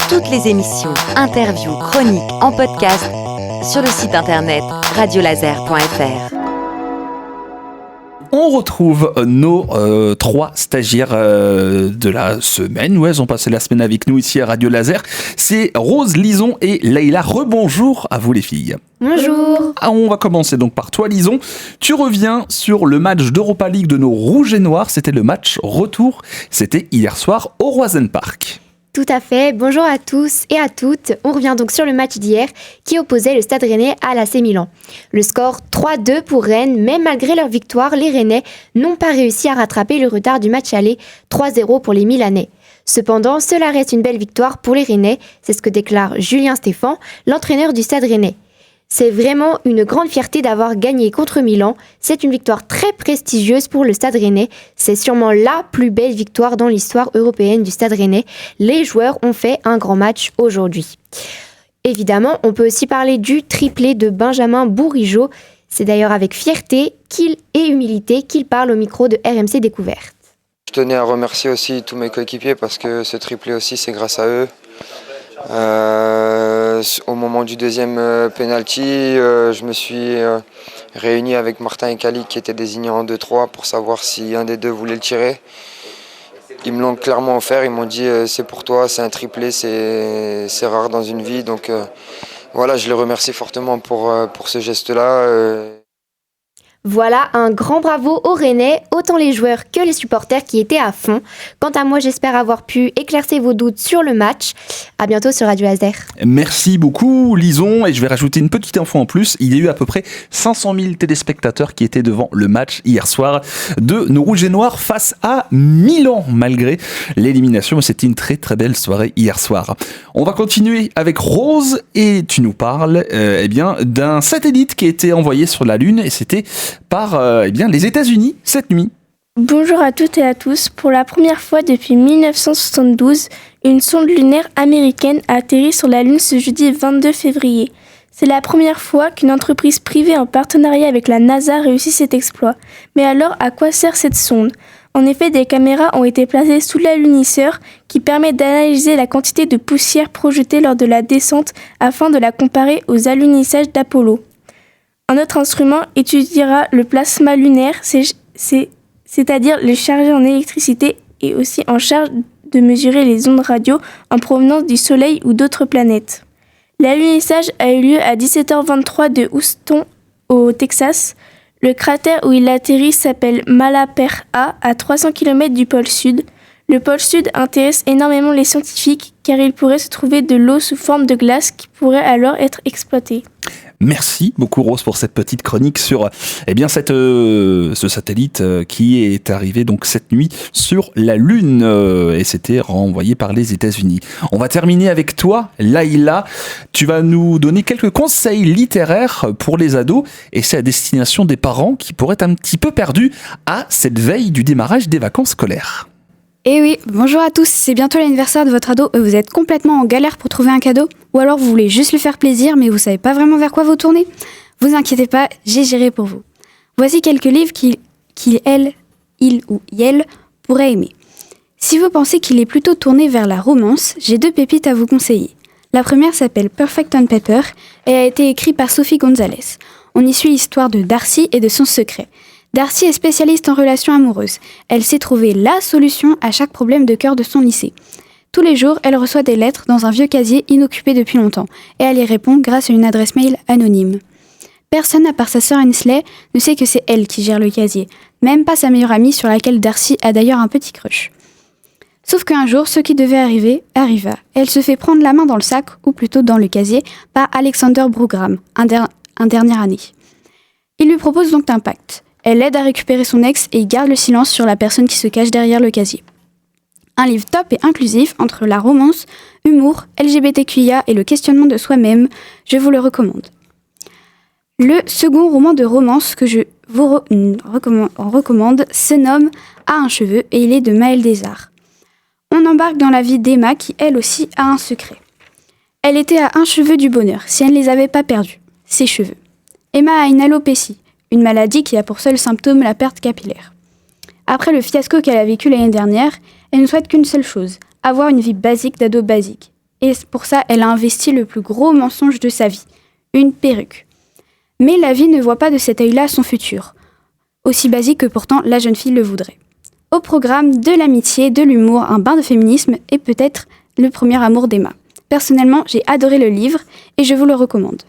Toutes les émissions, interviews, chroniques en podcast sur le site internet radiolaser.fr. On retrouve nos trois stagiaires de la semaine. Ouais, elles ont passé la semaine avec nous ici à Radio Laser. C'est Rose, Lison et Leïla. Rebonjour à vous les filles. Bonjour. On va commencer donc par toi Lison. Tu reviens sur le match d'Europa League de nos Rouges et Noirs. C'était le match retour. C'était hier soir au Roisen Park. Tout à fait, bonjour à tous et à toutes. On revient donc sur le match d'hier qui opposait le Stade Rennais à l'AC Milan. Le score 3-2 pour Rennes, mais malgré leur victoire, les Rennais n'ont pas réussi à rattraper le retard du match aller 3-0 pour les Milanais. Cependant, cela reste une belle victoire pour les Rennais, c'est ce que déclare Julien Stéphan, l'entraîneur du Stade Rennais. C'est vraiment une grande fierté d'avoir gagné contre Milan. C'est une victoire très prestigieuse pour le Stade Rennais. C'est sûrement la plus belle victoire dans l'histoire européenne du Stade Rennais. Les joueurs ont fait un grand match aujourd'hui. Évidemment, on peut aussi parler du triplé de Benjamin Bourigeaud. C'est d'ailleurs avec fierté et humilité qu'il parle au micro de RMC Découverte. Je tenais à remercier aussi tous mes coéquipiers parce que ce triplé aussi, c'est grâce à eux. Au moment du deuxième penalty, je me suis réuni avec Martin et Kali qui étaient désignés en 2-3 pour savoir si un des deux voulait le tirer. Ils me l'ont clairement offert, ils m'ont dit c'est pour toi, c'est un triplé, c'est rare dans une vie. Donc voilà, je les remercie fortement pour ce geste-là. Voilà, un grand bravo aux Rennais, autant les joueurs que les supporters qui étaient à fond. Quant à moi, j'espère avoir pu éclaircir vos doutes sur le match. À bientôt sur Radio Laser. Merci beaucoup Lison, et je vais rajouter une petite info en plus. Il y a eu à peu près 500 000 téléspectateurs qui étaient devant le match hier soir de nos Rouges et Noirs face à Milan, malgré l'élimination. C'était une très très belle soirée hier soir. On va continuer avec Rose, et tu nous parles d'un satellite qui a été envoyé sur la Lune, et c'était par les États-Unis cette nuit. Bonjour à toutes et à tous. Pour la première fois depuis 1972, une sonde lunaire américaine a atterri sur la Lune ce jeudi 22 février. C'est la première fois qu'une entreprise privée en partenariat avec la NASA réussit cet exploit. Mais alors, à quoi sert cette sonde ? En effet, des caméras ont été placées sous l'alunisseur qui permet d'analyser la quantité de poussière projetée lors de la descente afin de la comparer aux alunissages d'Apollo. Un autre instrument étudiera le plasma lunaire, c'est-à-dire le chargé en électricité et aussi en charge de mesurer les ondes radio en provenance du Soleil ou d'autres planètes. L'alunissage a eu lieu à 17h23 de Houston, au Texas. Le cratère où il atterrit s'appelle Malaper A, à 300 km du pôle Sud. Le pôle Sud intéresse énormément les scientifiques car il pourrait se trouver de l'eau sous forme de glace qui pourrait alors être exploitée. Merci beaucoup Rose pour cette petite chronique sur ce satellite qui est arrivé donc cette nuit sur la Lune et c'était renvoyé par les États-Unis. On va terminer avec toi Leïla, tu vas nous donner quelques conseils littéraires pour les ados et c'est à destination des parents qui pourraient être un petit peu perdus à cette veille du démarrage des vacances scolaires. Eh oui, bonjour à tous, c'est bientôt l'anniversaire de votre ado et vous êtes complètement en galère pour trouver un cadeau ou alors vous voulez juste lui faire plaisir mais vous savez pas vraiment vers quoi vous tourner. Vous inquiétez pas, j'ai géré pour vous. Voici quelques livres il ou elle pourrait aimer. Si vous pensez qu'il est plutôt tourné vers la romance, j'ai 2 pépites à vous conseiller. La première s'appelle Perfect on Paper et a été écrite par Sophie Gonzalez. On y suit l'histoire de Darcy et de son secret. Darcy est spécialiste en relations amoureuses. Elle sait trouver la solution à chaque problème de cœur de son lycée. Tous les jours, elle reçoit des lettres dans un vieux casier inoccupé depuis longtemps, et elle y répond grâce à une adresse mail anonyme. Personne, à part sa sœur Ainsley, ne sait que c'est elle qui gère le casier, même pas sa meilleure amie sur laquelle Darcy a d'ailleurs un petit crush. Sauf qu'un jour, ce qui devait arriver, arriva. Elle se fait prendre la main dans le sac, ou plutôt dans le casier, par Alexander Brugram, un dernier année. Il lui propose donc un pacte. Elle l'aide à récupérer son ex et il garde le silence sur la personne qui se cache derrière le casier. Un livre top et inclusif entre la romance, humour, LGBTQIA et le questionnement de soi-même, je vous le recommande. Le second roman de romance que je vous recommande se nomme A un cheveu et il est de Maëlle Desarts. On embarque dans la vie d'Emma qui elle aussi a un secret. Elle était à un cheveu du bonheur si elle ne les avait pas perdus, ses cheveux. Emma a une alopécie, une maladie qui a pour seul symptôme la perte capillaire. Après le fiasco qu'elle a vécu l'année dernière, elle ne souhaite qu'une seule chose, avoir une vie basique d'ado basique. Et pour ça, elle a investi le plus gros mensonge de sa vie, une perruque. Mais la vie ne voit pas de cet œil-là son futur, aussi basique que pourtant la jeune fille le voudrait. Au programme, de l'amitié, de l'humour, un bain de féminisme et peut-être le premier amour d'Emma. Personnellement, j'ai adoré le livre et je vous le recommande.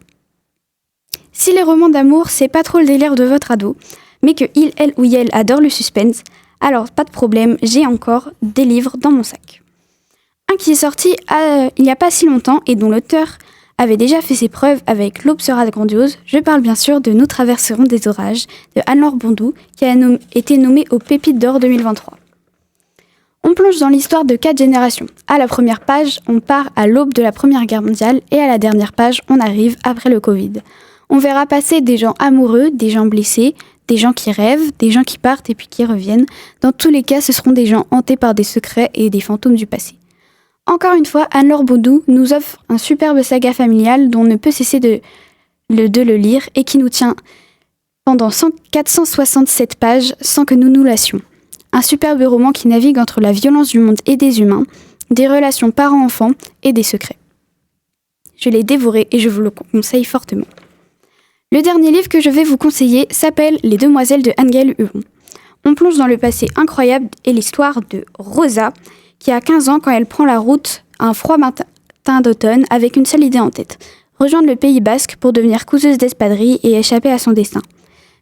Si les romans d'amour, c'est pas trop le délire de votre ado, mais que il, elle ou elle adore le suspense, alors pas de problème, j'ai encore des livres dans mon sac. Un qui est sorti il n'y a pas si longtemps et dont l'auteur avait déjà fait ses preuves avec L'aube sera grandiose, je parle bien sûr de Nous traverserons des orages de Anne-Laure Bondou, qui a été nommée aux Pépites d'Or 2023. On plonge dans l'histoire de 4 générations. À la première page, on part à l'aube de la Première Guerre mondiale et à la dernière page, on arrive après le Covid. On verra passer des gens amoureux, des gens blessés, des gens qui rêvent, des gens qui partent et puis qui reviennent. Dans tous les cas, ce seront des gens hantés par des secrets et des fantômes du passé. Encore une fois, Anne-Laure Bondou nous offre un superbe saga familial dont on ne peut cesser de le lire et qui nous tient pendant 467 pages sans que nous nous lassions. Un superbe roman qui navigue entre la violence du monde et des humains, des relations parents-enfants et des secrets. Je l'ai dévoré et je vous le conseille fortement. Le dernier livre que je vais vous conseiller s'appelle Les Demoiselles de Anne-Gaëlle Huon. On plonge dans le passé incroyable et l'histoire de Rosa, qui a 15 ans quand elle prend la route un froid matin d'automne avec une seule idée en tête, rejoindre le Pays Basque pour devenir couseuse d'espadrilles et échapper à son destin.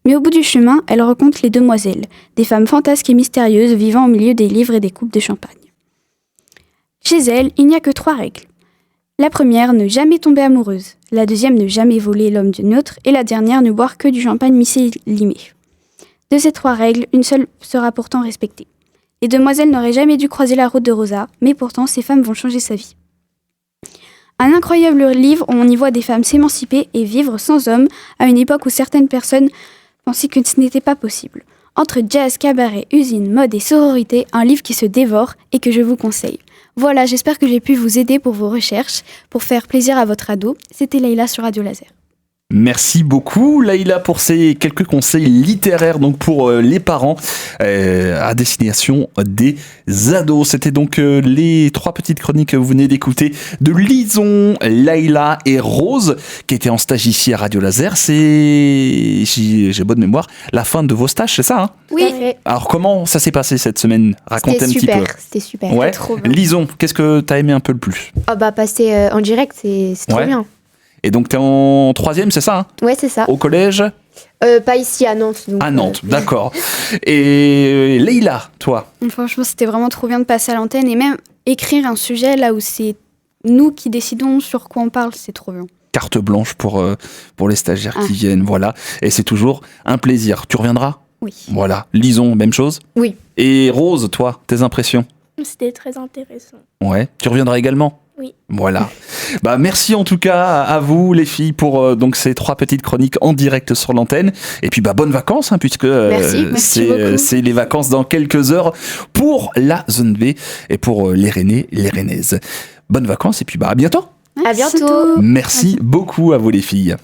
Mais au bout du chemin, elle rencontre les demoiselles, des femmes fantasques et mystérieuses vivant au milieu des livres et des coupes de champagne. Chez elles, il n'y a que 3 règles. La première, ne jamais tomber amoureuse. La deuxième, ne jamais voler l'homme d'une autre. Et la dernière, ne boire que du champagne missélimé. De ces 3 règles, une seule sera pourtant respectée. Les demoiselles n'auraient jamais dû croiser la route de Rosa, mais pourtant ces femmes vont changer sa vie. Un incroyable livre où on y voit des femmes s'émanciper et vivre sans hommes à une époque où certaines personnes pensaient que ce n'était pas possible. Entre jazz, cabaret, usine, mode et sororité, un livre qui se dévore et que je vous conseille. Voilà, j'espère que j'ai pu vous aider pour vos recherches, pour faire plaisir à votre ado. C'était Leïla sur Radio Laser. Merci beaucoup Leïla pour ces quelques conseils littéraires donc pour les parents à destination des ados. C'était donc les 3 petites chroniques que vous venez d'écouter de Lison, Leïla et Rose qui étaient en stage ici à Radio Laser. C'est, j'ai bonne mémoire, la fin de vos stages, c'est ça hein? Oui. Alors comment ça s'est passé cette semaine? Racontez un petit peu. C'était super. Ouais. Trop bien. Lison, qu'est-ce que t'as aimé un peu le plus? Passer en direct, c'est trop bien. Et donc, t'es en 3e, c'est ça hein? Ouais, c'est ça. Au collège? Pas ici, à Nantes. Donc, à Nantes, d'accord. Et Leïla, toi? Franchement, c'était vraiment trop bien de passer à l'antenne et même écrire un sujet là où c'est nous qui décidons sur quoi on parle, c'est trop bien. Carte blanche pour les stagiaires qui viennent, voilà. Et c'est toujours un plaisir. Tu reviendras? Oui. Voilà. Lison, même chose? Oui. Et Rose, toi, tes impressions? C'était très intéressant. Ouais. Tu reviendras également? Oui. Voilà. Merci en tout cas à vous les filles pour donc ces 3 petites chroniques en direct sur l'antenne. Et puis bonnes vacances puisque c'est les vacances dans quelques heures pour la zone B et pour les Rennais, les Rennaises. Bonnes vacances et puis à bientôt. À bientôt. Merci beaucoup à vous les filles.